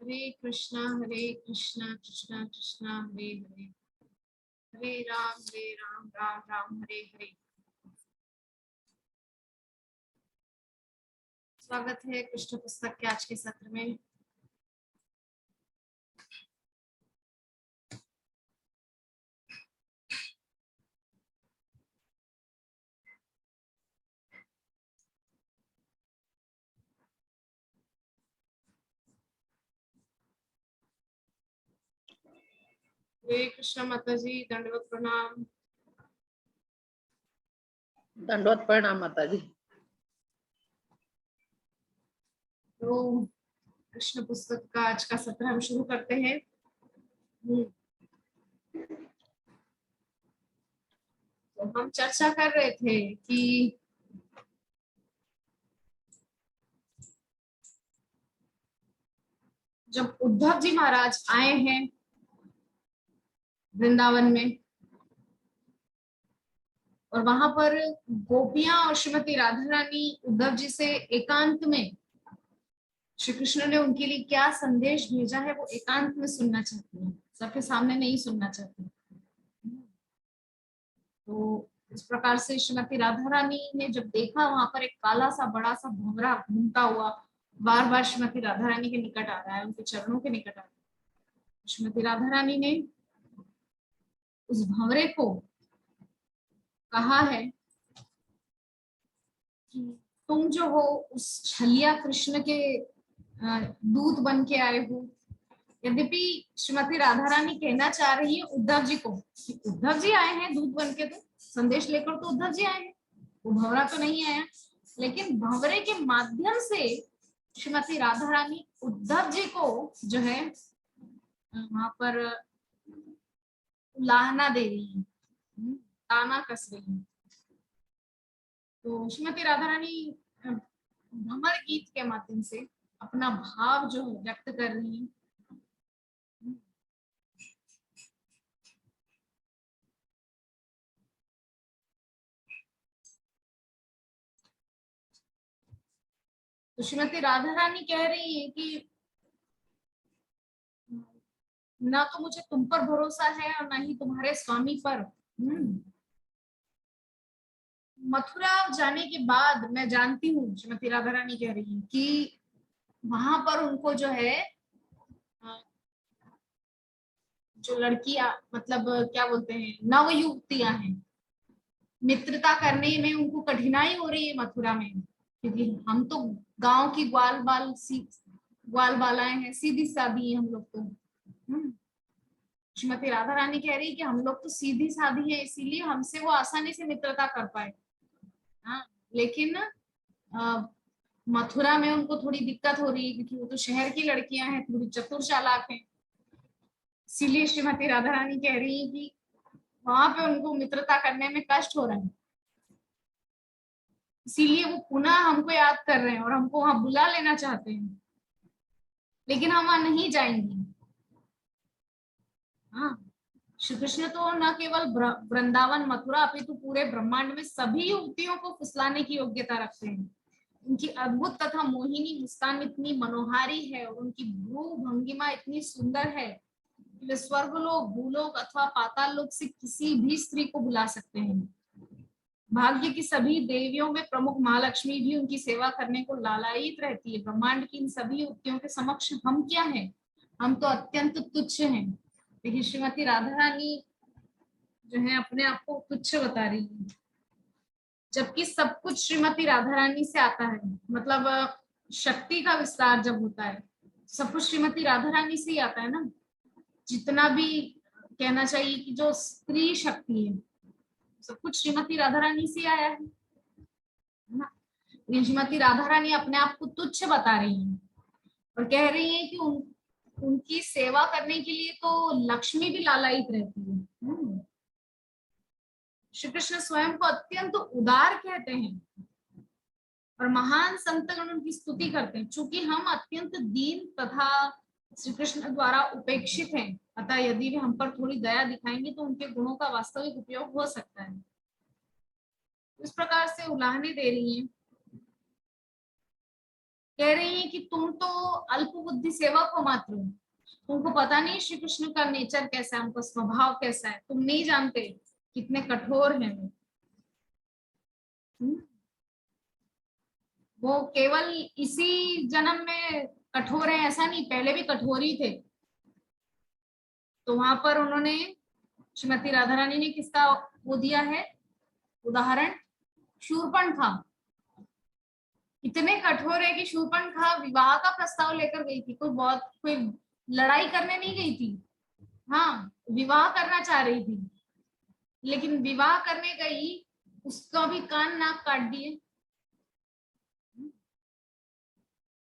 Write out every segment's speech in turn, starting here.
हरे कृष्णा कृष्णा कृष्णा हरे हरे, हरे राम राम राम हरे हरे। स्वागत है कृष्ण पुस्तक के आज के सत्र में। हरे कृष्ण माता जी, दंडवत प्रणाम। दंडवत प्रणाम माता जी। तो कृष्ण पुस्तक का आज का सत्र हम शुरू करते हैं। तो हम चर्चा कर रहे थे कि जब उद्धव जी महाराज आए हैं वृंदावन में और वहां पर गोपियां और श्रीमती राधा रानी उद्धव जी से एकांत में श्री कृष्ण ने उनके लिए क्या संदेश भेजा है वो एकांत में सुनना चाहती हैं, सबके सामने नहीं सुनना चाहती। तो इस प्रकार से श्रीमती राधा रानी ने जब देखा वहां पर एक काला सा बड़ा सा भंवरा घूमता हुआ बार बार श्रीमती राधा रानी के निकट आ रहा है, उनके चरणों के निकट आ रहा है, श्रीमती राधा रानी ने उस भंवरे को कहा है कि तुम जो हो उस छलिया कृष्ण के दूत बन के आए हो। यद्यपि श्रीमती राधा रानी कहना चाह रही है उद्धव जी को कि उद्धव जी आए हैं दूत बन के, तो संदेश लेकर तो उद्धव जी आए हैं, वो भंवरा तो नहीं आया। लेकिन भंवरे के माध्यम से श्रीमती राधा रानी उद्धव जी को जो है वहां पर उलाहना दे रही है, ताना कस रही है। तो श्रीमती राधा रानी भ्रमर गीत के माध्यम से अपना भाव जो है व्यक्त कर रही है। तो श्रीमती राधा रानी कह रही है कि ना तो मुझे तुम पर भरोसा है और ना ही तुम्हारे स्वामी पर। मथुरा जाने के बाद मैं जानती हूँ, श्रीमती राधा रानी कह रही है कि वहां पर उनको जो है जो लड़कियां मतलब क्या बोलते हैं नव युवतियां हैं, मित्रता करने में उनको कठिनाई हो रही है मथुरा में, क्योंकि हम तो गांव की ग्वाल बालाएं हैं, सीधी सादी है हम लोग तो। श्रीमती राधा रानी कह रही है कि हम लोग तो सीधी सादी है, इसीलिए हमसे वो आसानी से मित्रता कर पाए। हाँ, लेकिन मथुरा में उनको थोड़ी दिक्कत हो रही है क्योंकि वो तो शहर की लड़कियां हैं, थोड़ी चतुर चालाक हैं। इसीलिए श्रीमती राधा रानी कह रही है कि वहां पे उनको मित्रता करने में कष्ट हो रहा है, इसीलिए वो पुनः हमको याद कर रहे हैं और हमको वहां बुला लेना चाहते हैं, लेकिन हम वहां नहीं जाएंगे। हाँ, श्री कृष्ण तो न केवल वृंदावन मथुरा अपितु पूरे ब्रह्मांड में सभी युवतियों को फुसलाने की योग्यता रखते हैं। उनकी अद्भुत तथा मोहिनी मुस्कान इतनी मनोहारी है और उनकी भ्रू भंगिमा इतनी सुंदर है कि वे स्वर्गलोक, भूलोक अथवा पाताल लोक से किसी भी स्त्री को बुला सकते हैं। भाग्य की सभी देवियों में प्रमुख महालक्ष्मी भी उनकी सेवा करने को लालायित रहती है। ब्रह्मांड की इन सभी युक्तियों के समक्ष हम क्या हैं? हम तो अत्यंत तुच्छ हैं। लेकिन श्रीमती राधा रानी जो है अपने आप को तुच्छ बता रही है, जबकि सब कुछ श्रीमती राधा रानी से आता है। मतलब शक्ति का विस्तार जब होता है सब कुछ श्रीमती राधा रानी से ही आता है ना। जितना भी कहना चाहिए कि जो स्त्री शक्ति है सब कुछ श्रीमती राधा रानी से आया है ना। श्रीमती राधा रानी अपने आप को तुच्छ बता रही है और कह रही है कि उनकी सेवा करने के लिए तो लक्ष्मी भी लालायित रहती है। श्री कृष्ण स्वयं को अत्यंत उदार कहते हैं और महान संतगण उनकी स्तुति करते हैं। चूंकि हम अत्यंत दीन तथा श्री कृष्ण द्वारा उपेक्षित हैं, अतः यदि वे हम पर थोड़ी दया दिखाएंगे तो उनके गुणों का वास्तविक उपयोग हो सकता है। इस प्रकार से उलाहने दे रही हैं कह रही है कि तुम तो अल्प बुद्धि सेवक हो मात्र, तुमको पता नहीं श्री कृष्ण का नेचर कैसा है, उनका स्वभाव कैसा है, तुम नहीं जानते कितने कठोर हैं वो। वो केवल इसी जन्म में कठोर है ऐसा नहीं, पहले भी कठोर ही थे। तो वहां पर उन्होंने, श्रीमती राधा रानी ने किसका वो दिया है उदाहरण, शूर्पणखा। इतने कठोर है कि शूर्पणखा विवाह का प्रस्ताव लेकर गई थी, कोई लड़ाई करने नहीं गई थी, हाँ विवाह करना चाह रही थी, लेकिन विवाह करने गई उसका भी कान नाक काट दिए।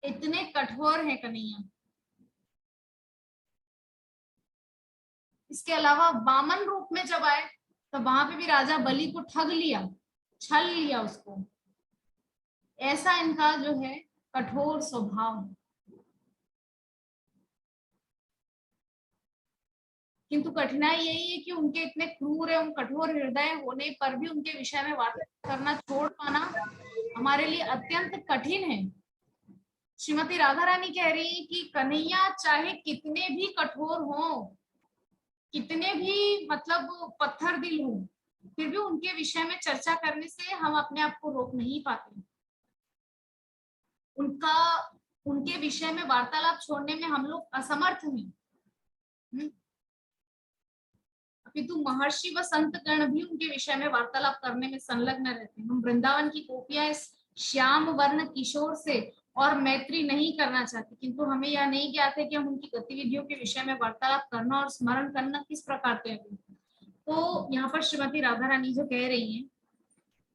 इतने कठोर है कन्हैया। इसके अलावा वामन रूप में जब आए तो वहां पे भी राजा बलि को ठग लिया, छल लिया उसको। ऐसा इनका जो है कठोर स्वभाव है। किंतु कठिनाई यही है कि उनके इतने क्रूर एवं कठोर हृदय होने पर भी उनके विषय में वार्ता करना छोड़ पाना हमारे लिए अत्यंत कठिन है। श्रीमती राधा रानी कह रही है कि कन्हैया चाहे कितने भी कठोर हों, कितने भी मतलब पत्थर दिल हो, फिर भी उनके विषय में चर्चा करने से हम अपने आप को रोक नहीं पाते। उनका उनके विषय में वार्तालाप छोड़ने में हम लोग असमर्थ हैं। अपितु महर्षि व संत गण भी उनके विषय में वार्तालाप करने में संलग्न रहते हैं। हम वृंदावन की गोपियां इस श्याम वर्ण किशोर से और मैत्री नहीं करना चाहते, किंतु हमें यह नहीं ज्ञात है कि हम उनकी गतिविधियों के विषय में वार्तालाप करना और स्मरण करना किस प्रकार से। तो यहाँ पर श्रीमती राधा रानी जो कह रही है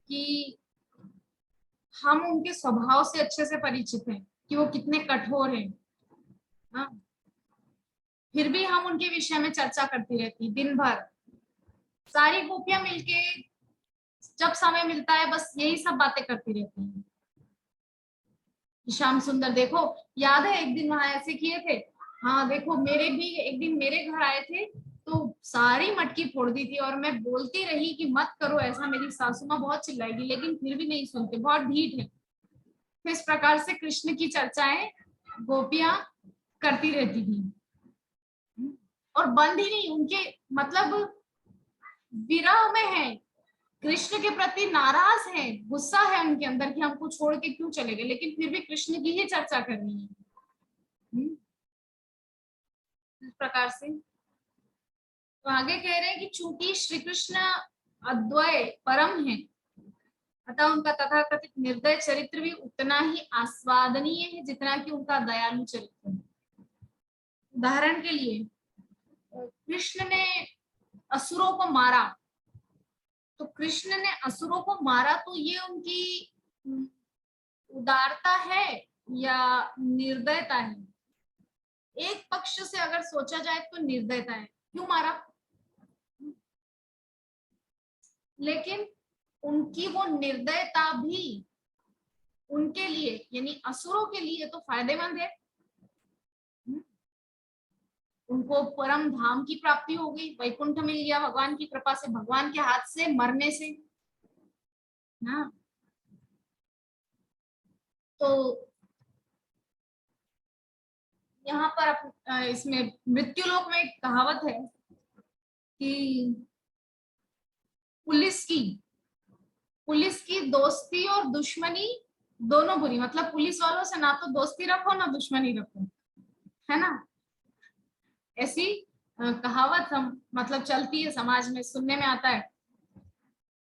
कि हम उनके स्वभाव से अच्छे से परिचित हैं कि वो कितने कठोर हैं, हाँ? फिर भी हम उनके विषय में चर्चा करती रहती दिन भर। सारी गोपियां मिलके जब समय मिलता है बस यही सब बातें करती रहती हैं। श्याम सुंदर देखो, याद है एक दिन वहां ऐसे किए थे, हाँ देखो मेरे भी एक दिन मेरे घर आए थे तो सारी मटकी फोड़ दी थी और मैं बोलती रही कि मत करो ऐसा, मेरी सासू माँ बहुत चिल्लाएगी, लेकिन फिर भी नहीं सुनते, बहुत ढीठ है। तो इस प्रकार से कृष्ण की चर्चाएं गोपियां करती रहती थी और बंद ही नहीं, उनके मतलब विरह में है, कृष्ण के प्रति नाराज है, गुस्सा है उनके अंदर कि हमको छोड़ के क्यों चले गए, लेकिन फिर भी कृष्ण की ही चर्चा करनी है। इस प्रकार से तो आगे कह रहे हैं कि चूंकि श्री कृष्ण अद्वय परम है, अतः उनका तथाकथित निर्दय चरित्र भी उतना ही आस्वादनीय है जितना कि उनका दयालु चरित्र है। उदाहरण के लिए कृष्ण ने असुरों को मारा, तो कृष्ण ने असुरों को मारा तो ये उनकी उदारता है या निर्दयता है? एक पक्ष से अगर सोचा जाए तो निर्दयता है, क्यों मारा, लेकिन उनकी वो निर्दयता भी उनके लिए यानी असुरों के लिए तो फायदेमंद है। उनको परम धाम की प्राप्ति हो गई, वैकुंठ मिल गया भगवान की कृपा से, भगवान के हाथ से मरने से, हाँ। तो यहाँ पर इसमें मृत्युलोक में एक कहावत है कि पुलिस की दोस्ती और दुश्मनी दोनों बुरी, मतलब पुलिस वालों से ना तो दोस्ती रखो ना दुश्मनी रखो, है ना। ऐसी कहावत हम मतलब चलती है समाज में, सुनने में आता है।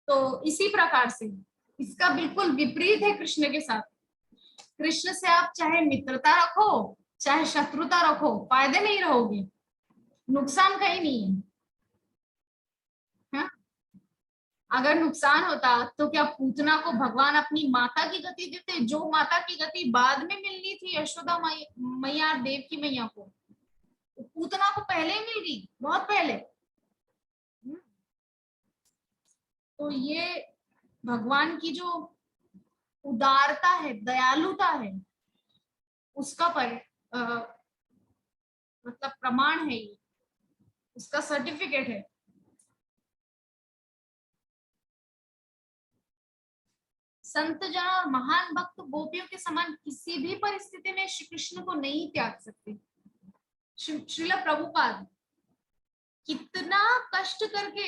तो इसी प्रकार से इसका बिल्कुल विपरीत है कृष्ण के साथ। कृष्ण से आप चाहे मित्रता रखो चाहे शत्रुता रखो, फायदे में ही रहोगे, नुकसान कहीं नहीं है, है? अगर नुकसान होता तो क्या पूतना को भगवान अपनी माता की गति देते, जो माता की गति बाद में मिलनी थी यशोदा मैया देव की मैया को, पूतना को पहले ही मिल गई, बहुत पहले। तो ये भगवान की जो उदारता है, दयालुता है, उसका मतलब प्रमाण है, ये उसका सर्टिफिकेट है। संत जन और महान भक्त गोपियों के समान किसी भी परिस्थिति में श्री कृष्ण को नहीं त्याग सकते। श्रील प्रभुपाद कितना कष्ट करके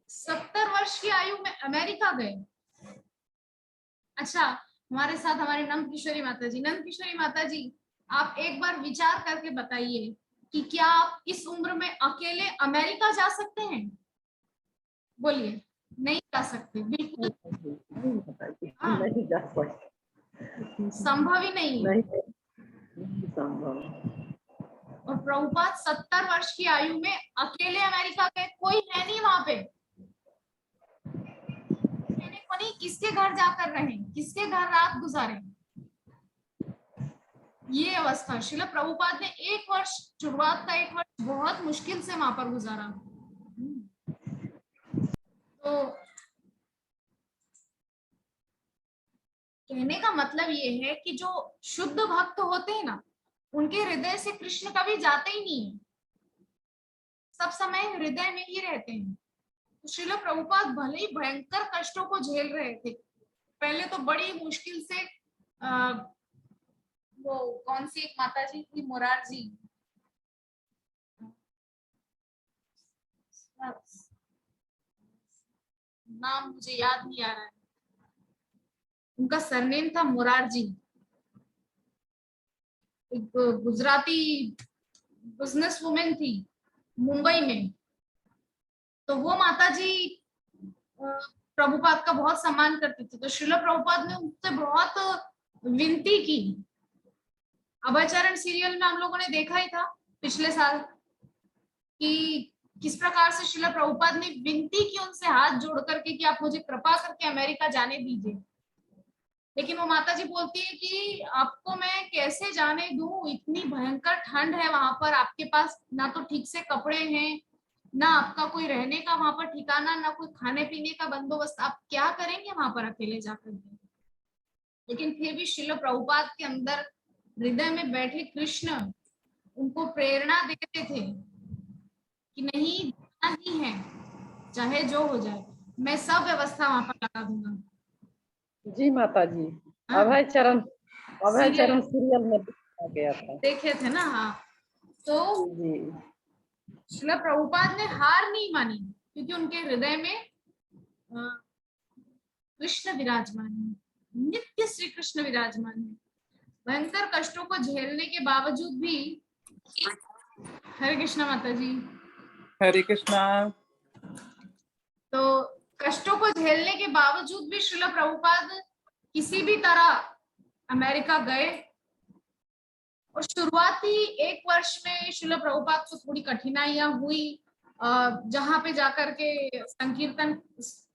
70 वर्ष की आयु में अमेरिका गए। अच्छा, हमारे साथ हमारे नंद किशोरी माता जी। नंद किशोरी माता जी, आप एक बार विचार करके बताइए कि क्या आप इस उम्र में अकेले अमेरिका जा सकते हैं? बोलिए, नहीं जा सकते, बिल्कुल नहीं माताजी, हाँ, नहीं जा सकते, संभव ही नहीं है। नहीं संभव। और प्रभुपाद 70 वर्ष की आयु में अकेले अमेरिका गए, कोई है नहीं वहां पे, कहने को नहीं किसके घर जाकर रहे, किसके घर रात गुजारे। ये अवस्था श्रील प्रभुपाद ने 1 वर्ष, शुरुआत का 1 वर्ष बहुत मुश्किल से वहां पर गुजारा। तो कहने का मतलब ये है कि जो शुद्ध भक्त होते हैं ना, उनके हृदय से कृष्ण कभी जाते ही नहीं है, सब समय हृदय में ही रहते हैं। तो श्रील प्रभुपाद भले ही भयंकर कष्टों को झेल रहे थे, पहले तो बड़ी मुश्किल से वो कौन सी एक माता जी थी, मोरारजी, नाम मुझे याद नहीं आ रहा है, उनका सरनेम था मोरारजी, एक गुजराती बिजनेस वुमेन थी मुंबई में। तो वो माता जी प्रभुपाद का बहुत सम्मान करते थे, तो श्रील प्रभुपाद ने उनसे बहुत विनती की। अभयचरण सीरियल में हम लोगों ने देखा ही था पिछले साल कि किस प्रकार से श्रील प्रभुपाद ने विनती की उनसे हाथ जोड़ करके कि आप मुझे कृपा करके अमेरिका जाने दीजिए। लेकिन वो माता जी बोलती है कि आपको मैं कैसे जाने दूं, इतनी भयंकर ठंड है वहां पर, आपके पास ना तो ठीक से कपड़े हैं, ना आपका कोई रहने का वहां पर ठिकाना, ना कोई खाने पीने का बंदोबस्त, आप क्या करेंगे वहां पर अकेले जाकर के। लेकिन फिर भी श्रील प्रभुपाद के अंदर हृदय में बैठे कृष्ण उनको प्रेरणा देते थे कि नहीं, जाना ही है, चाहे जो हो जाए, मैं सब व्यवस्था वहां पर लगा दूंगा। जी माता जी, हाँ, अभय चरण सीरियल सीरियल में देखा गया था। देखे थे ना। हाँ, तो जी श्रील प्रभुपाद ने हार नहीं मानी, क्योंकि उनके हृदय में कृष्ण विराजमान है, नित्य श्री कृष्ण विराजमान है। भयंकर कष्टों को झेलने के बावजूद भी, हरे कृष्णा माता जी, हरे कृष्णा। तो कष्टों को झेलने के बावजूद भी श्रील प्रभुपाद किसी भी तरह अमेरिका गए। और शुरुआती 1 वर्ष में श्रील प्रभुपाद को थोड़ी कठिनाइयां हुई, जहां पे जाकर के संकीर्तन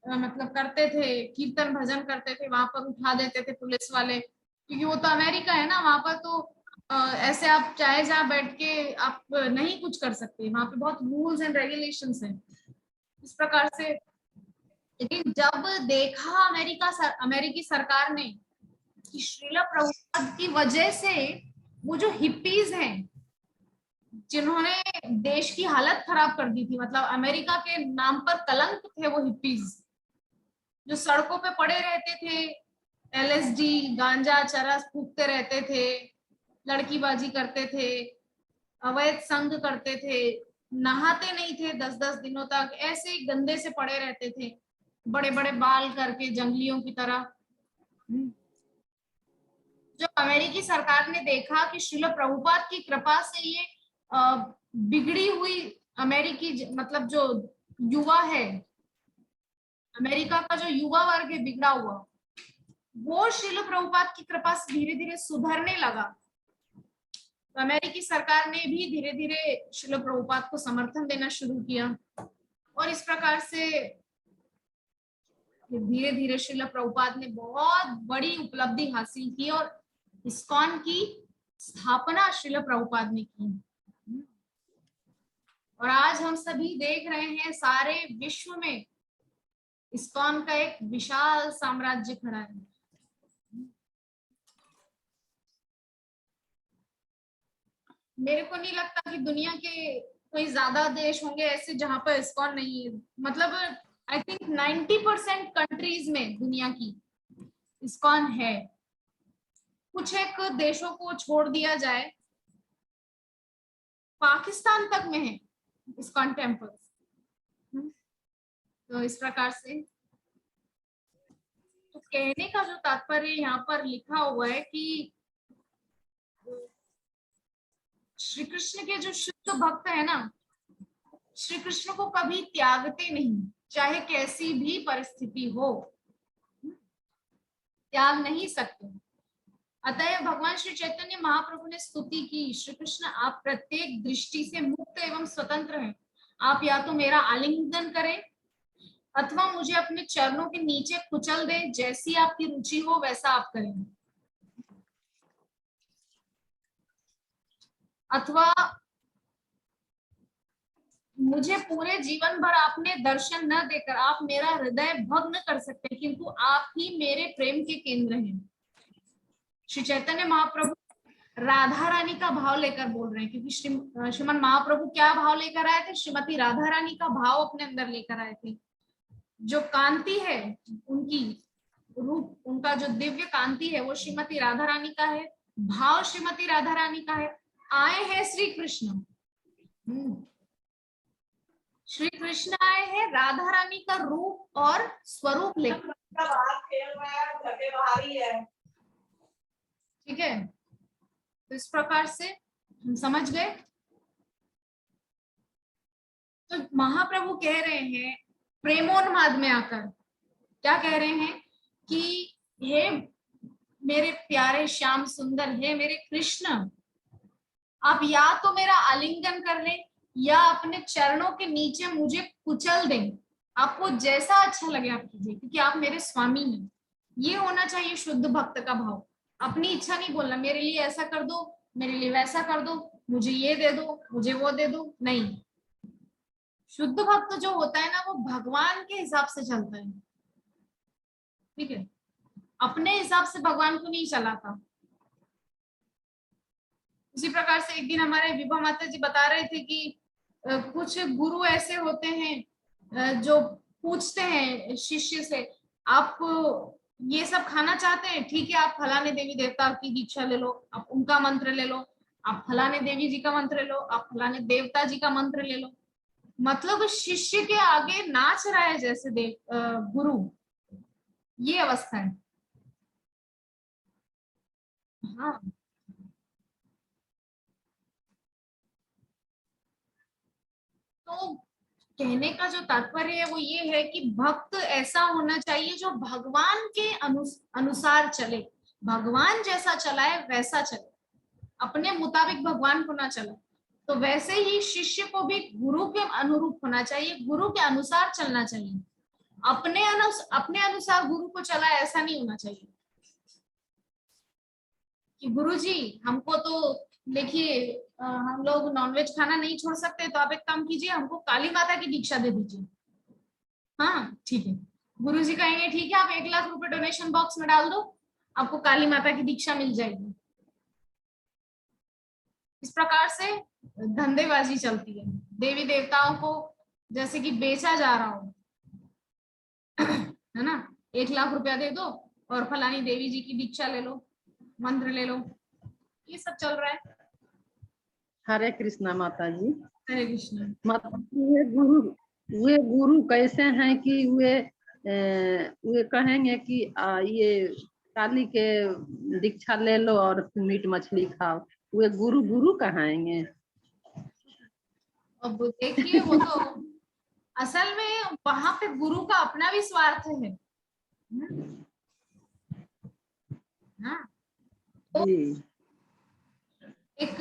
मतलब करते थे, कीर्तन भजन करते थे, वहां पर उठा देते थे पुलिस वाले, क्योंकि वो तो अमेरिका है ना, वहां पर तो ऐसे आप चाहे जहाँ बैठ के आप नहीं कुछ कर सकते, वहां पे बहुत रूल्स एंड रेगुलेशंस हैं इस प्रकार से। लेकिन जब देखा अमेरिकी सरकार ने कि श्रील प्रभुपाद की वजह से वो जो हिप्पीज हैं, जिन्होंने देश की हालत खराब कर दी थी, मतलब अमेरिका के नाम पर कलंक थे वो हिप्पीज, जो सड़कों पे पड़े रहते थे, एलएसडी गांजा चरस फूकते रहते थे, लड़कीबाजी करते थे, अवैध संग करते थे, नहाते नहीं थे 10-10 दिनों तक, ऐसे ही गंदे से पड़े रहते थे, बड़े बड़े बाल करके जंगलियों की तरह। जो अमेरिकी सरकार ने देखा कि श्रील प्रभुपाद की कृपा से ये बिगड़ी हुई अमेरिकी मतलब जो युवा है, अमेरिका का जो युवा वर्ग है बिगड़ा हुआ, वो श्रील प्रभुपाद की कृपा से धीरे धीरे सुधरने लगा। तो अमेरिकी सरकार ने भी धीरे धीरे श्रील प्रभुपाद को समर्थन देना शुरू किया, और इस प्रकार से धीरे धीरे श्रील प्रभुपाद ने बहुत बड़ी उपलब्धि हासिल की और इस्कॉन की स्थापना श्रील प्रभुपाद ने की। और आज हम सभी देख रहे हैं सारे विश्व में इस्कॉन का एक विशाल साम्राज्य खड़ा है। मेरे को नहीं लगता कि दुनिया के कोई ज्यादा देश होंगे ऐसे जहां पर इस्कॉन नहीं है। मतलब आई थिंक 90% कंट्रीज में दुनिया की इस्कॉन है, कुछ एक देशों को छोड़ दिया जाए, पाकिस्तान तक में है इस्कॉन टेम्पल। तो इस प्रकार से तो कहने का जो तात्पर्य यहाँ पर लिखा हुआ है कि श्री कृष्ण के जो शुद्ध भक्त है ना, श्री कृष्ण को कभी त्यागते नहीं, चाहे कैसी भी परिस्थिति हो, त्याग नहीं सकते। अतः भगवान श्री चैतन्य महाप्रभु ने स्तुति की, श्री कृष्ण आप प्रत्येक दृष्टि से मुक्त एवं स्वतंत्र हैं। आप या तो मेरा आलिंगन करें अथवा मुझे अपने चरणों के नीचे कुचल दे, जैसी आपकी रुचि हो वैसा आप करें। अथवा मुझे पूरे जीवन भर आपने दर्शन न देकर आप मेरा हृदय भग्न कर सकते हैं, किंतु आप ही मेरे प्रेम के केंद्र हैं। श्री चैतन्य महाप्रभु राधा रानी का भाव लेकर बोल रहे हैं, क्योंकि श्रीमन महाप्रभु क्या भाव लेकर आए थे? श्रीमती राधा रानी का भाव अपने अंदर लेकर आए थे। जो कांति है उनकी रूप, उनका जो दिव्य कांति है वो श्रीमती राधा रानी का है, भाव श्रीमती राधा रानी का है। आए हैं श्री कृष्ण, श्री कृष्ण आए हैं राधा रानी का रूप और स्वरूप लेकर। ठीक है, तो इस प्रकार से हम समझ गए। तो महाप्रभु कह रहे हैं प्रेमोन्माद में आकर, क्या कह रहे हैं कि हे मेरे प्यारे श्याम सुंदर, हे मेरे कृष्ण, आप या तो मेरा आलिंगन कर लें या अपने चरणों के नीचे मुझे कुचल दें। आपको जैसा अच्छा लगे आप कीजिए, क्योंकि आप मेरे स्वामी हैं। ये होना चाहिए शुद्ध भक्त का भाव। अपनी इच्छा नहीं बोलना, मेरे लिए ऐसा कर दो, मेरे लिए वैसा कर दो, मुझे ये दे दो, मुझे वो दे दो, नहीं। शुद्ध भक्त जो होता है ना, वो भगवान के हिसाब से चलता है। ठीक है, अपने हिसाब से भगवान को नहीं चलाता। उसी प्रकार से एक दिन हमारे विभा माता जी बता रहे थे कि कुछ गुरु ऐसे होते हैं जो पूछते हैं शिष्य से, आप ये सब खाना चाहते हैं, ठीक है, आप फलाने देवी देवता की दीक्षा ले लो, आप उनका मंत्र ले लो, आप फलाने देवी जी का मंत्र ले लो, आप फलाने देवता जी का मंत्र ले लो। मतलब शिष्य के आगे नाच रहा है जैसे गुरु, ये अवस्था है। हाँ, तो कहने का जो तात्पर्य है वो ये है कि भक्त ऐसा होना चाहिए जो भगवान के अनुसार चले, भगवान जैसा चलाए वैसा चले, अपने मुताबिक भगवान को ना चले। तो वैसे ही शिष्य को भी गुरु के अनुरूप होना चाहिए, गुरु के अनुसार चलना चाहिए। अपने अनुसार गुरु को चला, ऐसा नहीं होना चाहिए कि गुरु जी हमको तो देखिए हम लोग नॉनवेज खाना नहीं छोड़ सकते, तो आप एक काम कीजिए, हमको काली माता की दीक्षा दे दीजिए। हाँ ठीक है, गुरु जी कहेंगे ठीक है, आप 1 लाख रुपए डोनेशन बॉक्स में डाल दो, आपको काली माता की दीक्षा मिल जाएगी। इस प्रकार से धंधेबाजी चलती है, देवी देवताओं को जैसे कि बेचा जा रहा हो, है ना। 1 लाख रुपया दे दो और फलानी देवी जी की दीक्षा ले लो, मंत्र ले लो, ये सब चल रहा है। हरे कृष्णा माता जी। हरे कृष्ण। मतलब वे गुरु कैसे हैं कि वे कहेंगे कि ये काली के दीक्षा ले लो और मीट मछली खाओ, वे गुरु कहाएंगे? अब देखिए वो तो असल में वहां पे गुरु का अपना भी स्वार्थ है। हाँ, तो एक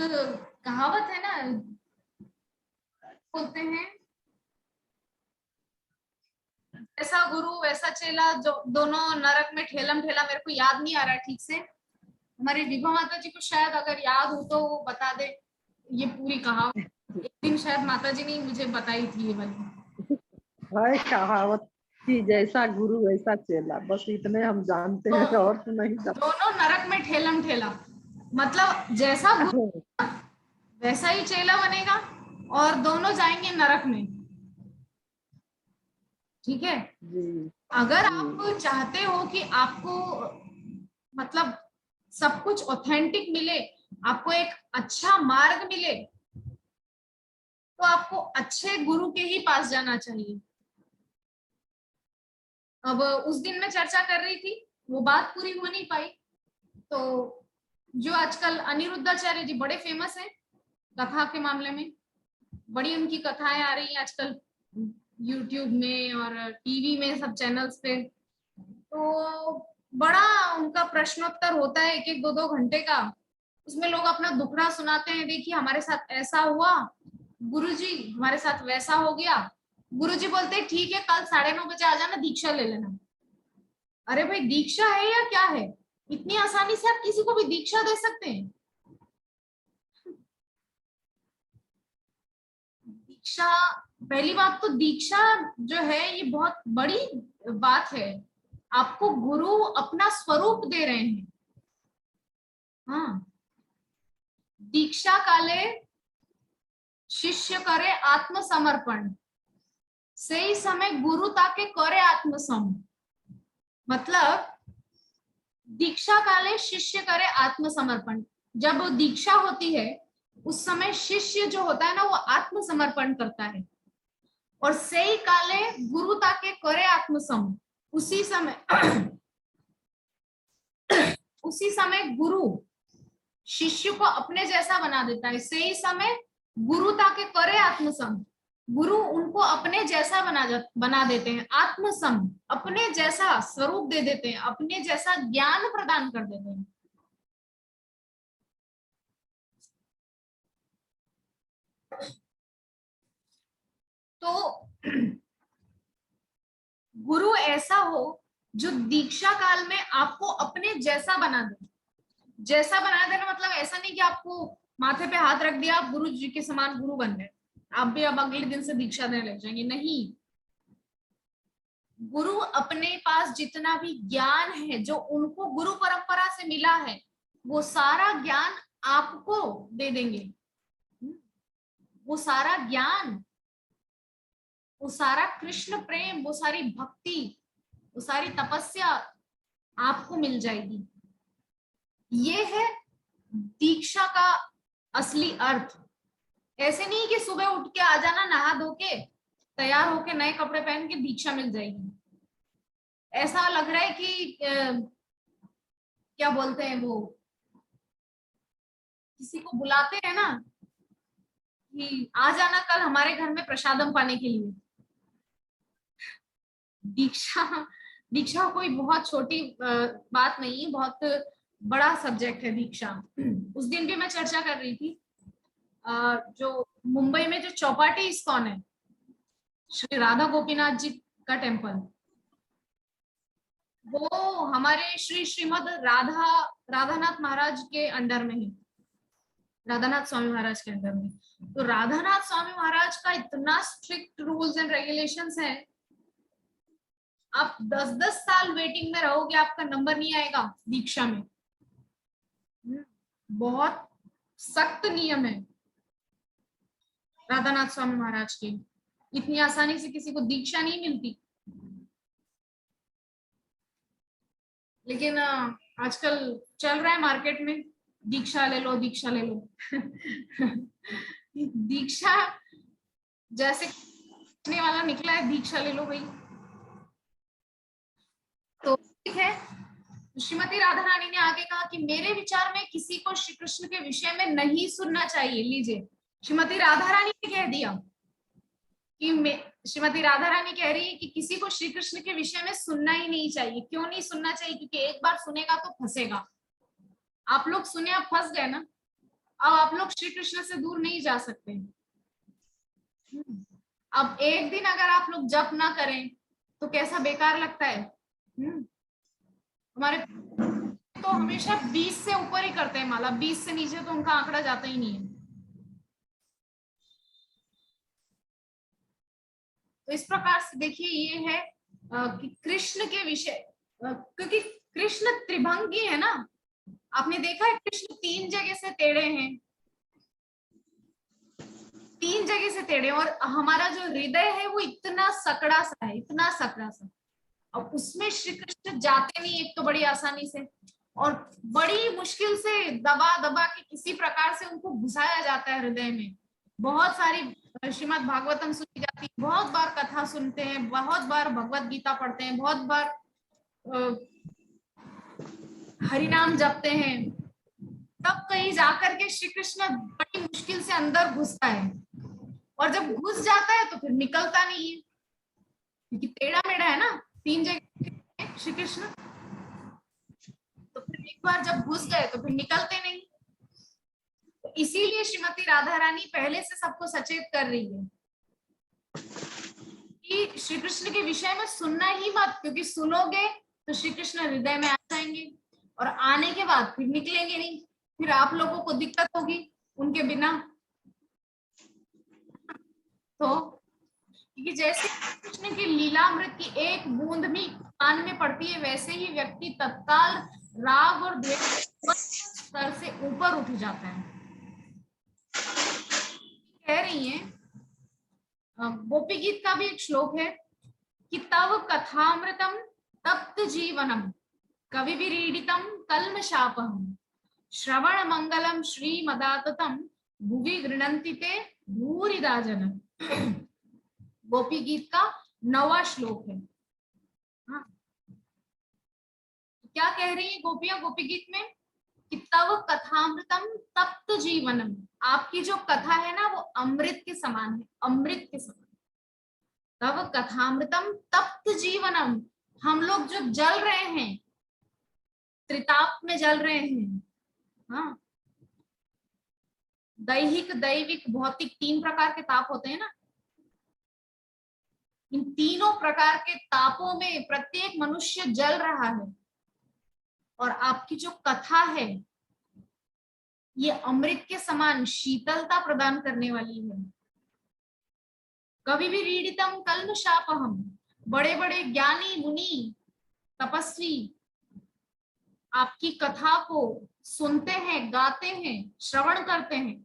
कहावत है ना, बोलते हैं ऐसा गुरु वैसा चेला, जो दोनों नरक में ठेलम ठेला। मेरे को याद नहीं आ रहा है ठीक से, हमारी विभा माता जी को शायद अगर याद हो तो वो बता दे ये पूरी कहावत। एक दिन शायद माता जी ने मुझे बताई थी ये वाली कहावत कि जैसा गुरु वैसा चेला, बस इतने हम जानते हैं और तो नहीं जानते। दोनों नरक में ठेलम ठेला, मतलब जैसा गुरु वैसा ही चेला बनेगा और दोनों जाएंगे नरक में। ठीक है, अगर आप चाहते हो कि आपको मतलब सब कुछ ऑथेंटिक मिले, आपको एक अच्छा मार्ग मिले, तो आपको अच्छे गुरु के ही पास जाना चाहिए। अब उस दिन मैं चर्चा कर रही थी, वो बात पूरी हो नहीं पाई। तो जो आजकल अनिरुद्धाचार्य जी बड़े फेमस हैं कथा के मामले में, बड़ी उनकी कथाएं आ रही हैं आजकल यूट्यूब में और टीवी में, सब चैनल्स पे। तो बड़ा उनका प्रश्नोत्तर होता है, 1-1, 2-2 घंटे का। उसमें लोग अपना दुखड़ा सुनाते हैं, देखिए हमारे साथ ऐसा हुआ गुरुजी, हमारे साथ वैसा हो गया। गुरुजी बोलते हैं ठीक है, कल 9:30 बजे आ जाना, दीक्षा ले लेना। अरे भाई, दीक्षा है या क्या है? इतनी आसानी से आप किसी को भी दीक्षा दे सकते हैं? दीक्षा, पहली बात तो दीक्षा जो है ये बहुत बड़ी बात है। आपको गुरु अपना स्वरूप दे रहे हैं। हाँ, दीक्षा काले शिष्य करे आत्मसमर्पण, सही समय गुरु ताके करे आत्मसम। मतलब दीक्षा काले शिष्य करे आत्मसमर्पण, जब दीक्षा होती है उस समय शिष्य जो होता है ना, वो आत्मसमर्पण करता है। और सही काले गुरु ताके करे आत्मसम, उसी समय उसी समय गुरु शिष्य को अपने जैसा बना देता है। सही समय गुरु ताके करे आत्मसम, गुरु उनको अपने जैसा बना देते हैं। आत्मसम, अपने जैसा स्वरूप दे देते हैं, अपने जैसा ज्ञान प्रदान कर देते हैं। तो गुरु ऐसा हो जो दीक्षा काल में आपको अपने जैसा बना दे। जैसा बना देना मतलब ऐसा नहीं कि आपको माथे पे हाथ रख दिया, आप गुरु जी के समान गुरु बन गए, आप भी अब अगले दिन से दीक्षा देने लग जाएंगे। नहीं, गुरु अपने पास जितना भी ज्ञान है जो उनको गुरु परंपरा से मिला है, वो सारा ज्ञान आपको दे देंगे। वो सारा ज्ञान, वो सारा कृष्ण प्रेम, वो सारी भक्ति, वो सारी तपस्या आपको मिल जाएगी। ये है दीक्षा का असली अर्थ। ऐसे नहीं कि सुबह उठ के आ जाना, नहा धो के तैयार होके नए कपड़े पहन के दीक्षा मिल जाएगी। ऐसा लग रहा है कि क्या बोलते हैं वो, किसी को बुलाते हैं ना कि आ जाना कल हमारे घर में प्रसादम पाने के लिए। दीक्षा, दीक्षा कोई बहुत छोटी बात नहीं है, बहुत बड़ा सब्जेक्ट है दीक्षा। उस दिन भी मैं चर्चा कर रही थी, जो मुंबई में जो चौपाटी इस्कॉन है, श्री राधा गोपीनाथ जी का टेम्पल, वो हमारे श्री श्रीमद राधानाथ महाराज के अंडर में है, राधानाथ स्वामी महाराज के अंडर में। तो राधानाथ स्वामी महाराज का इतना स्ट्रिक्ट रूल्स एंड रेगुलेशंस है, आप 10-10 साल वेटिंग में रहोगे, आपका नंबर नहीं आएगा दीक्षा में। बहुत सख्त नियम है राधानाथ स्वामी महाराज के। इतनी आसानी से किसी को दीक्षा नहीं मिलती। लेकिन आजकल चल रहा है मार्केट में, दीक्षा ले लो, दीक्षा ले लो। दीक्षा जैसे करने वाला निकला है, दीक्षा ले लो भाई। तो ठीक है, श्रीमती राधा रानी ने आगे कहा कि मेरे विचार में किसी को श्री कृष्ण के विषय में नहीं सुनना चाहिए। लीजिए, श्रीमती राधा रानी ने कह दिया कि श्रीमती राधा रानी कह रही है कि किसी को श्री कृष्ण के विषय में सुनना ही नहीं चाहिए। क्यों नहीं सुनना चाहिए? क्योंकि एक बार सुनेगा तो फंसेगा। आप लोग सुने, आप फंस गए ना, अब आप लोग श्री कृष्ण से दूर नहीं जा सकते। अब एक दिन अगर आप लोग जप ना करें तो कैसा बेकार लगता है। हमारे तो हमेशा 20 से ऊपर ही करते हैं माला, 20 से नीचे तो उनका आंकड़ा जाता ही नहीं है। तो इस प्रकार से देखिए, ये है कि कृष्ण के विषय, क्योंकि कृष्ण त्रिभंगी है ना। आपने देखा है कृष्ण 3 जगह से टेढ़े हैं, 3 जगह से टेढ़े, और हमारा जो हृदय है वो इतना सकड़ा सा है, इतना सकड़ा सा। अब उसमें श्री कृष्ण जाते नहीं एक तो बड़ी आसानी से, और बड़ी मुश्किल से दबा दबा के किसी प्रकार से उनको घुसाया जाता है हृदय में। बहुत सारी श्रीमद् भागवतम सुनी जाती है, बहुत बार कथा सुनते हैं, बहुत बार भगवत गीता पढ़ते हैं, बहुत बार हरिनाम जपते हैं, तब कहीं जाकर के श्री कृष्ण बड़ी मुश्किल से अंदर घुसता है। और जब घुस जाता है तो फिर निकलता नहीं है, क्योंकि टेढ़ा मेढ़ा है ना, 3 जगह श्री कृष्ण। तो फिर एक बार जब घुस गए तो फिर निकलते नहीं। तो इसीलिए श्रीमती राधा रानी पहले से सबको सचेत कर रही है कि श्री कृष्ण के विषय में सुनना ही मत, क्योंकि सुनोगे तो श्री कृष्ण हृदय में आ जाएंगे और आने के बाद फिर निकलेंगे नहीं, फिर आप लोगों को दिक्कत होगी उनके बिना। तो क्योंकि जैसे कृष्ण की लीलामृत की एक बूंद भी कान में पड़ती है, वैसे ही व्यक्ति तत्काल राग और द्वेष स्तर से ऊपर उठ जाता है। कह रही है, गोपी गीत का भी एक श्लोक है कि तव कथामृतम तप्त जीवनम कवि विरीडितम कल्मशापहम श्रवण मंगलम श्रीमदाततम भुवि गृणन्ति ते भूरिदा जन। गोपी गीत का 9वां श्लोक है। हाँ। क्या कह रही है गोपियां गोपी गीत में कि तव कथामृतम तप्त जीवनम, आपकी जो कथा है ना वो अमृत के समान है, अमृत के समान। तव कथामृतम तप्त जीवनम, हम लोग जो जल रहे हैं, त्रिताप में जल रहे हैं। हाँ, दैहिक, दैविक, भौतिक 3 प्रकार के ताप होते हैं ना। इन तीनों प्रकार के तापों में प्रत्येक मनुष्य जल रहा है, और आपकी जो कथा है ये अमृत के समान शीतलता प्रदान करने वाली है। कवि भी रीडितम कल्मशापहम, बड़े बड़े ज्ञानी मुनि तपस्वी आपकी कथा को सुनते हैं, गाते हैं, श्रवण करते हैं।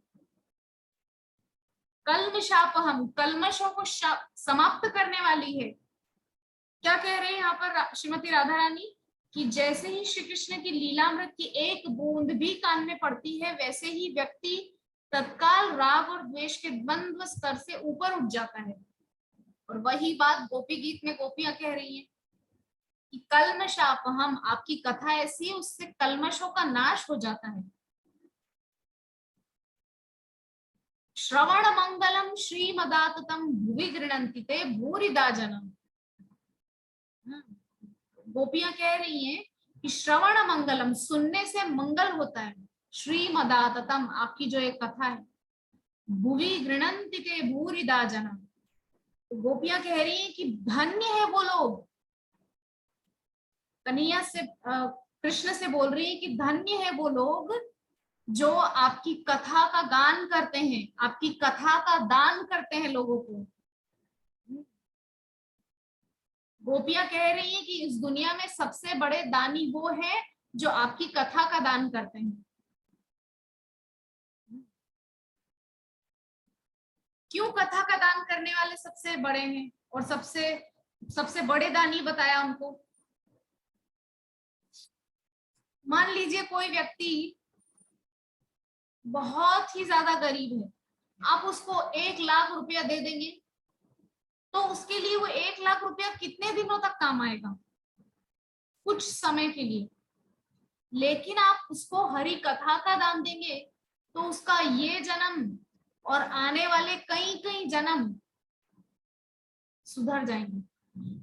कल्मशापहम, कल्मशों को समाप्त करने वाली है। क्या कह रहे हैं यहाँ पर श्रीमती राधा रानी कि जैसे ही श्री कृष्ण की लीलामृत की एक बूंद भी कान में पड़ती है, वैसे ही व्यक्ति तत्काल राग और द्वेष के द्वंद्व स्तर से ऊपर उठ जाता है। और वही बात गोपी गीत में गोपियां कह रही हैं कि कल्मशापहम, आपकी कथा ऐसी है उससे कल्मशों का नाश हो जाता है। श्रवण मंगलम श्रीमदाततम भुवि गृणन्ति ते भूरिदा जनम। गोपियां कह रही हैं कि श्रवण मंगलम, सुनने से मंगल होता है, श्रीमदाततम, आपकी जो एक कथा है, भुवि गृणन्ति ते भूरिदा जनम। तो गोपियां कह रही हैं कि धन्य है वो लोग, कन्हैया से कृष्ण से बोल रही है कि धन्य है वो लोग जो आपकी कथा का गान करते हैं, आपकी कथा का दान करते हैं लोगों को। गोपियां कह रही हैं कि इस दुनिया में सबसे बड़े दानी वो हैं जो आपकी कथा का दान करते हैं। क्यों कथा का दान करने वाले सबसे बड़े हैं और सबसे बड़े दानी बताया उनको? मान लीजिए कोई व्यक्ति बहुत ही ज्यादा गरीब है, आप उसको 1 लाख रुपया दे देंगे तो उसके लिए वो 1 लाख रुपया कितने दिनों तक काम आएगा? कुछ समय के लिए। लेकिन आप उसको हरि कथा का दान देंगे तो उसका ये जन्म और आने वाले कई कई जन्म सुधर जाएंगे,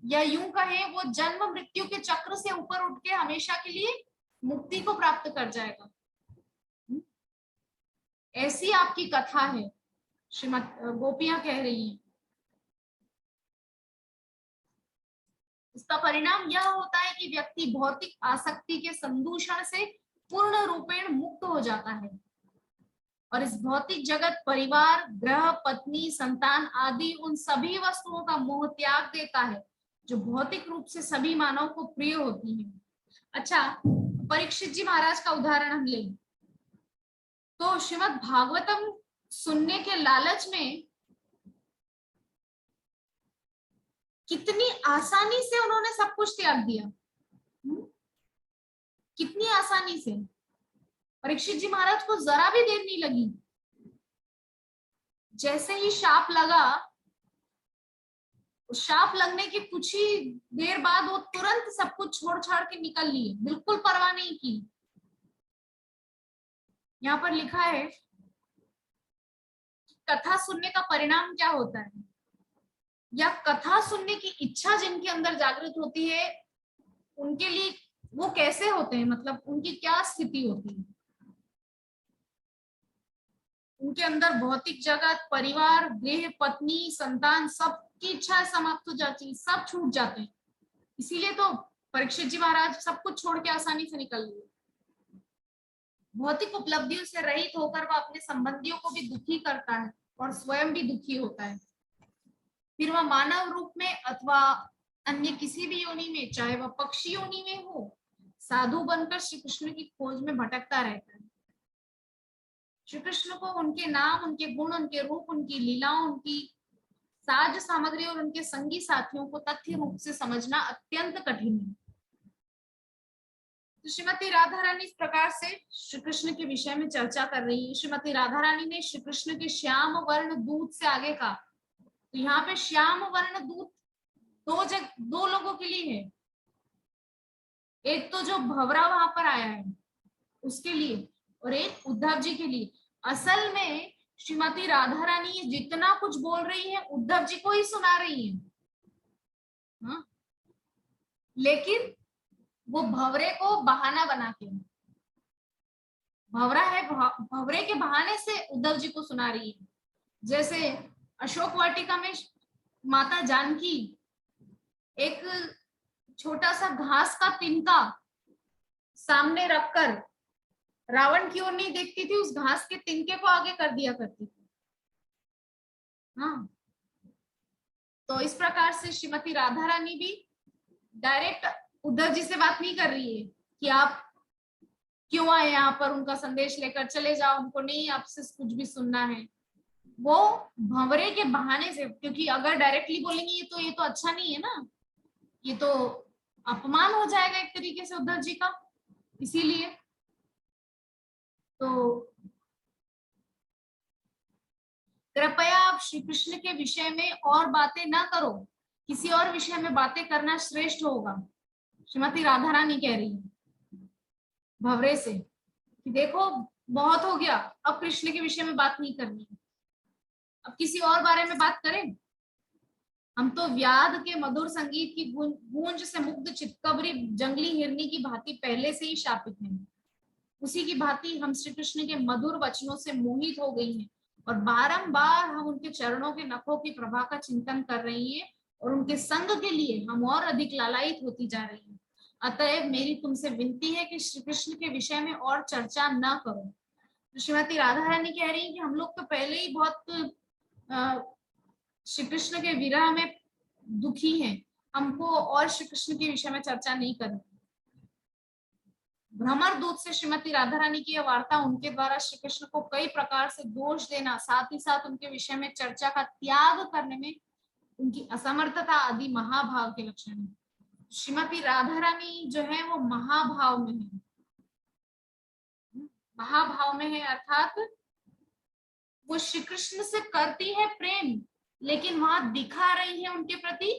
या यूं कहें वो जन्म मृत्यु के चक्र से ऊपर उठ के हमेशा के लिए मुक्ति को प्राप्त कर जाएगा। ऐसी आपकी कथा है, श्रीमत गोपियां कह रही हैं। इसका परिणाम यह होता है कि व्यक्ति भौतिक आसक्ति के संदूषण से पूर्ण रूपेण मुक्त हो जाता है और इस भौतिक जगत, परिवार, ग्रह, पत्नी, संतान आदि उन सभी वस्तुओं का मोह त्याग देता है जो भौतिक रूप से सभी मानव को प्रिय होती हैं। अच्छा, परीक्षित जी महाराज का उदाहरण हम लें तो श्रीमद् भागवतम सुनने के लालच में कितनी आसानी से उन्होंने सब कुछ त्याग दिया। कितनी आसानी से। परीक्षित जी महाराज को जरा भी देर नहीं लगी। जैसे ही शाप लगा, शाप लगने के कुछ ही देर बाद वो तुरंत सब कुछ छोड़ छाड़ के निकल लिए, बिल्कुल परवाह नहीं की। यहाँ पर लिखा है कथा सुनने का परिणाम क्या होता है, या कथा सुनने की इच्छा जिनके अंदर जागृत होती है उनके लिए वो कैसे होते हैं, मतलब उनकी क्या स्थिति होती है। उनके अंदर भौतिक जगत, परिवार, गृह, पत्नी, संतान, सबकी इच्छाएं समाप्त हो जाती है, सब छूट जाते हैं। इसीलिए तो परीक्षित जी महाराज सब कुछ छोड़ के आसानी से निकल गए। भौतिक उपलब्धियों से रहित होकर वह अपने संबंधियों को भी दुखी करता है और स्वयं भी दुखी होता है। फिर वह मानव रूप में अथवा अन्य किसी भी योनि में, चाहे वह पक्षी योनि में हो, साधु बनकर श्री कृष्ण की खोज में भटकता रहता है। श्री कृष्ण को उनके नाम, उनके गुण, उनके रूप, उनकी लीलाओं, उनकी साज सामग्री और उनके संगी साथियों को तथ्य रूप से समझना अत्यंत कठिन है। तो श्रीमती राधा रानी इस प्रकार से श्री कृष्ण के विषय में चर्चा कर रही है। श्रीमती राधा रानी ने श्री कृष्ण के श्याम वर्ण दूत से आगे कहा। तो यहाँ पे श्याम वर्ण दूत दो लोगों के लिए है। एक तो जो भवरा वहां पर आया है उसके लिए, और एक उद्धव जी के लिए। असल में श्रीमती राधा रानी जितना कुछ बोल रही है उद्धव जी को ही सुना रही है, हाँ? लेकिन वो भवरे को बहाना बना के, भवरा है, भवरे के बहाने से उद्धव जी को सुना रही है। जैसे अशोक वाटिका में माता जानकी एक छोटा सा घास का तिनका सामने रखकर रावण की ओर नहीं देखती थी, उस घास के तिनके को आगे कर दिया करती थी, हाँ। तो इस प्रकार से श्रीमती राधा रानी भी डायरेक्ट उद्धव जी से बात नहीं कर रही है कि आप क्यों आए यहाँ पर, उनका संदेश लेकर चले जाओ, उनको नहीं आपसे कुछ भी सुनना है। वो भंवरे के बहाने से, क्योंकि अगर डायरेक्टली बोलेंगे ये तो अच्छा नहीं है ना, ये तो अपमान हो जाएगा एक तरीके से उद्धव जी का। इसीलिए तो कृपया आप श्री कृष्ण के विषय में और बातें ना करो, किसी और विषय में बातें करना श्रेष्ठ होगा। श्रीमती राधा रानी कह रही है भंवरे से कि देखो बहुत हो गया, अब कृष्ण के विषय में बात नहीं करनी, अब किसी और बारे में बात करें। हम तो व्याध के मधुर संगीत की गूंज से मुग्ध चितकबरी जंगली हिरनी की भांति पहले से ही शापित हैं। उसी की भांति हम श्री कृष्ण के मधुर वचनों से मोहित हो गई हैं और बारंबार हम उनके चरणों के नखों की प्रभा का चिंतन कर रही हैं और उनके संग के लिए हम और अधिक लालायित होती जा रही हैं। अतएव मेरी तुमसे विनती है कि श्री कृष्ण के विषय में और चर्चा न करो। तो श्रीमती राधा रानी कह रही है कि हम लोग तो पहले ही बहुत श्री कृष्ण के विरह में दुखी हैं, हमको और श्री कृष्ण के विषय में चर्चा नहीं करनी। भ्रमर दूत से श्रीमती राधा रानी की यह वार्ता उनके द्वारा श्री कृष्ण को कई प्रकार से दोष देना, साथ ही साथ उनके विषय में चर्चा का त्याग करने में उनकी असमर्थता आदि महाभाव के लक्षण है। श्रीमती राधा रानी जो है वो महाभाव में है, महाभाव में है, अर्थात वो श्री कृष्ण से करती है प्रेम, लेकिन वहां दिखा रही है उनके प्रति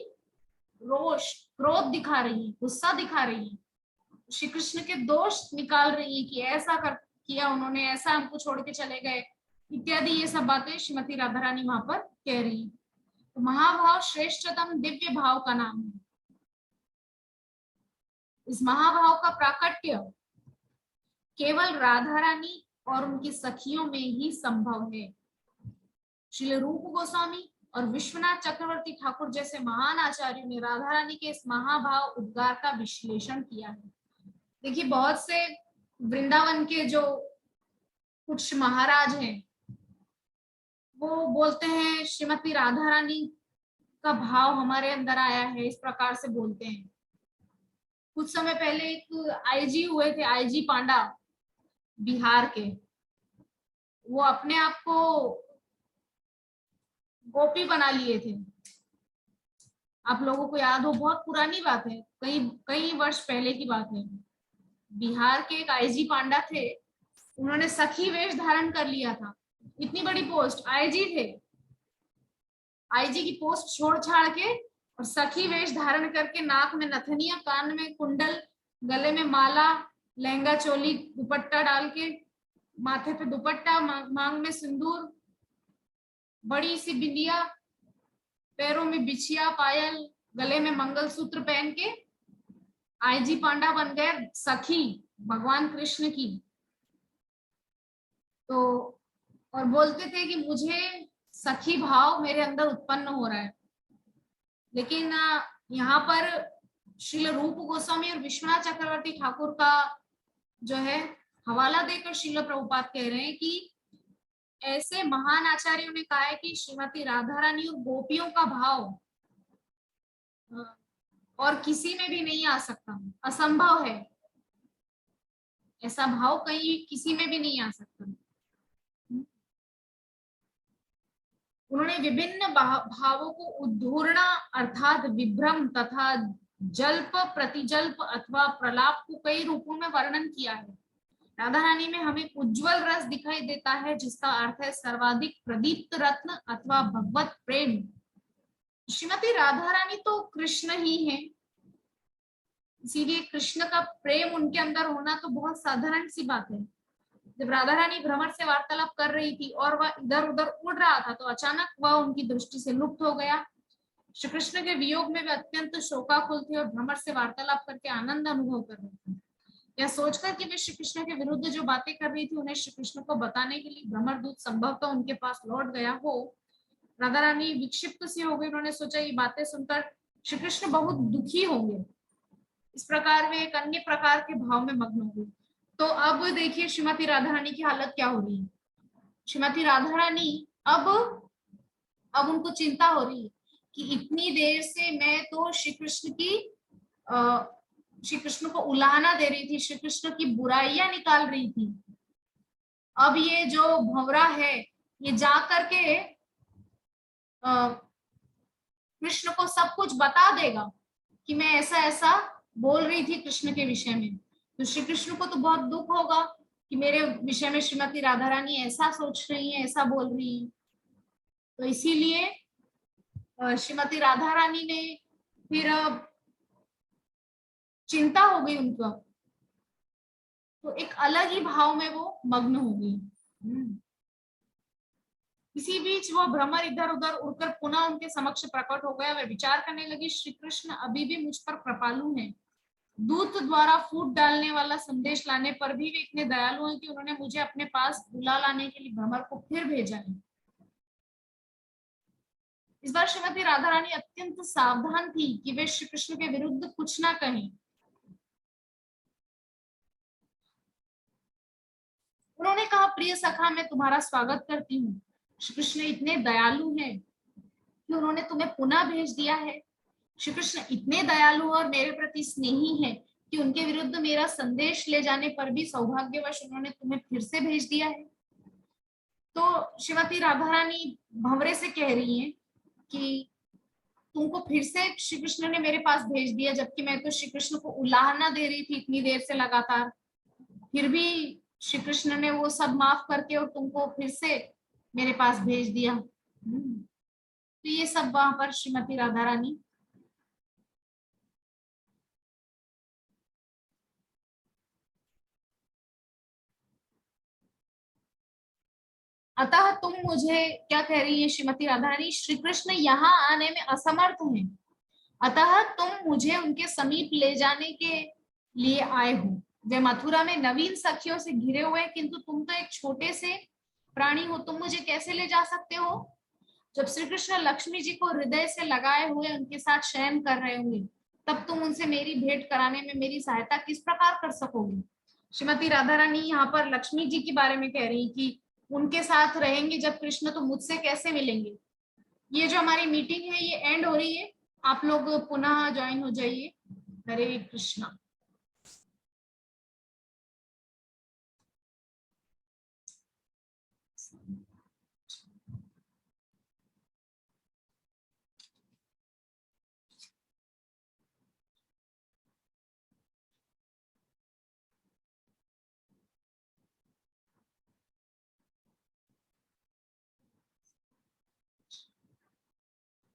रोष, क्रोध दिखा रही है, गुस्सा दिखा रही है, श्री कृष्ण के दोष निकाल रही है कि ऐसा किया उन्होंने, ऐसा हमको छोड़ के चले गए, इत्यादि ये सब बातें श्रीमती राधा रानी वहां पर कह रही है। तो महाभाव श्रेष्ठतम दिव्य भाव का नाम है। इस महाभाव का प्राकट्य केवल राधा रानी और उनकी सखियों में ही संभव है। श्री रूप गोस्वामी और विश्वनाथ चक्रवर्ती ठाकुर जैसे महान आचार्यों ने राधा रानी के इस महाभाव उद्गार का विश्लेषण किया है। देखिए बहुत से वृंदावन के जो कुछ महाराज हैं वो बोलते हैं श्रीमती राधा रानी का भाव हमारे अंदर आया है, इस प्रकार से बोलते हैं। कुछ समय पहले एक आईजी हुए थे, आईजी पांडा बिहार के, वो अपने आप को गोपी बना लिए थे। आप लोगों को याद हो, बहुत पुरानी बात है, कई वर्ष पहले की बात है। बिहार के एक आईजी पांडा थे, उन्होंने सखी वेश धारण कर लिया था। इतनी बड़ी पोस्ट, आईजी थे, आईजी की पोस्ट छोड़ छाड़ के और सखी वेश धारण करके, नाक में नथनिया, कान में कुंडल, गले में माला, लहंगा चोली दुपट्टा डाल के, माथे पे दुपट्टा, मांग में सिंदूर, बड़ी सी बिंदिया, पैरों में बिछिया, पायल, गले में मंगलसूत्र पहन के आईजी पांडा बन गए सखी भगवान कृष्ण की। तो और बोलते थे कि मुझे सखी भाव मेरे अंदर उत्पन्न हो रहा है। लेकिन यहाँ पर श्रील रूप गोस्वामी और विश्वनाथ चक्रवर्ती ठाकुर का जो है हवाला देकर श्रील प्रभुपाद कह रहे हैं कि ऐसे महान आचार्यों ने कहा है कि श्रीमती राधा रानी और गोपियों का भाव और किसी में भी नहीं आ सकता, असंभव है, ऐसा भाव कहीं किसी में भी नहीं आ सकता। उन्होंने विभिन्न भावों को उद्धूर्णा अर्थात विभ्रम तथा जल्प, प्रतिजल्प अथवा प्रलाप को कई रूपों में वर्णन किया है। राधा रानी में हमें उज्जवल रस दिखाई देता है, जिसका अर्थ है सर्वाधिक प्रदीप्त रत्न अथवा भगवत प्रेम। श्रीमती राधा रानी तो कृष्ण ही है, इसीलिए कृष्ण का प्रेम उनके अंदर होना तो बहुत साधारण सी बात है। जब राधा रानी भ्रमर से वार्तालाप कर रही थी और वह इधर उधर उड़ रहा था, तो अचानक वह उनकी दृष्टि से लुप्त हो गया। श्री कृष्ण के वियोग में वे अत्यंत शोकाकुल थे और भ्रमर से वार्तालाप करके आनंद अनुभव कर रहे थे। यह सोचकर कि वे श्री कृष्ण के विरुद्ध जो बातें कर रही थी उन्हें श्री कृष्ण को बताने के लिए भ्रमर दूत संभवतः उनके पास लौट गया हो, राधा रानी विक्षिप्त सी हो गई। उन्होंने सोचा ये बातें सुनकर श्री कृष्ण बहुत दुखी होंगे, इस प्रकार वे एक अन्य प्रकार के भाव में मग्न हो गई। तो अब देखिए श्रीमती राधा रानी की हालत क्या हो रही है। श्रीमती राधा रानी अब उनको चिंता हो रही है कि इतनी देर से मैं तो श्री कृष्ण को उलाहना दे रही थी, श्री कृष्ण की बुराइयां निकाल रही थी। अब ये जो भंवरा है ये जा करके कृष्ण को सब कुछ बता देगा कि मैं ऐसा ऐसा बोल रही थी कृष्ण के विषय में। तो श्री कृष्ण को तो बहुत दुख होगा कि मेरे विषय में श्रीमती राधा रानी ऐसा सोच रही है, ऐसा बोल रही है। तो इसीलिए श्रीमती राधा रानी ने फिर चिंता हो गई उनको, तो एक अलग ही भाव में वो मग्न हो गई। इसी बीच वो भ्रमर इधर उधर उड़कर पुनः उनके समक्ष प्रकट हो गया। वे विचार करने लगी, श्री कृष्ण अभी भी मुझ पर कृपालु हैं। दूत द्वारा फूट डालने वाला संदेश लाने पर भी वे इतने दयालु हैं कि उन्होंने मुझे अपने पास बुला लाने के लिए भ्रमर को फिर भेजा है। इस बार श्रीमती राधा रानी अत्यंत सावधान थी कि वे श्री कृष्ण के विरुद्ध कुछ ना कहें। उन्होंने कहा, प्रिय सखा, मैं तुम्हारा स्वागत करती हूँ। श्री कृष्ण इतने दयालु हैं कि उन्होंने तुम्हें पुनः भेज दिया है। श्री कृष्ण इतने दयालु और मेरे प्रति स्नेही है कि उनके विरुद्ध मेरा संदेश ले जाने पर भी सौभाग्यवश उन्होंने तुम्हें फिर से भेज दिया है। तो श्रीमती राधा रानी भंवरे से कह रही हैं कि तुमको फिर से श्री कृष्ण ने मेरे पास भेज दिया, जबकि मैं तो श्री कृष्ण को उलाहना दे रही थी इतनी देर से लगातार, फिर भी श्री कृष्ण ने वो सब माफ करके और तुमको फिर से मेरे पास भेज दिया। तो ये सब वहां पर श्रीमती राधा रानी अतः तुम मुझे क्या कह रही है श्रीमती राधा रानी, श्री कृष्ण यहाँ आने में असमर्थ हैं, अतः तुम मुझे उनके समीप ले जाने के लिए आए हो। वे मथुरा में नवीन सखियों से घिरे हुए हैं, किंतु तुम तो एक छोटे से प्राणी हो, तुम मुझे कैसे ले जा सकते हो? जब श्री कृष्ण लक्ष्मी जी को हृदय से लगाए हुए उनके साथ शयन कर रहे होंगे, तब तुम उनसे मेरी भेंट कराने में मेरी सहायता किस प्रकार कर सकोगे? श्रीमती राधा रानी यहाँ पर लक्ष्मी जी के बारे में कह रही कि उनके साथ रहेंगे जब कृष्ण, तो मुझसे कैसे मिलेंगे? ये जो हमारी मीटिंग है ये एंड हो रही है, आप लोग पुनः ज्वाइन हो जाइए। हरे कृष्णा।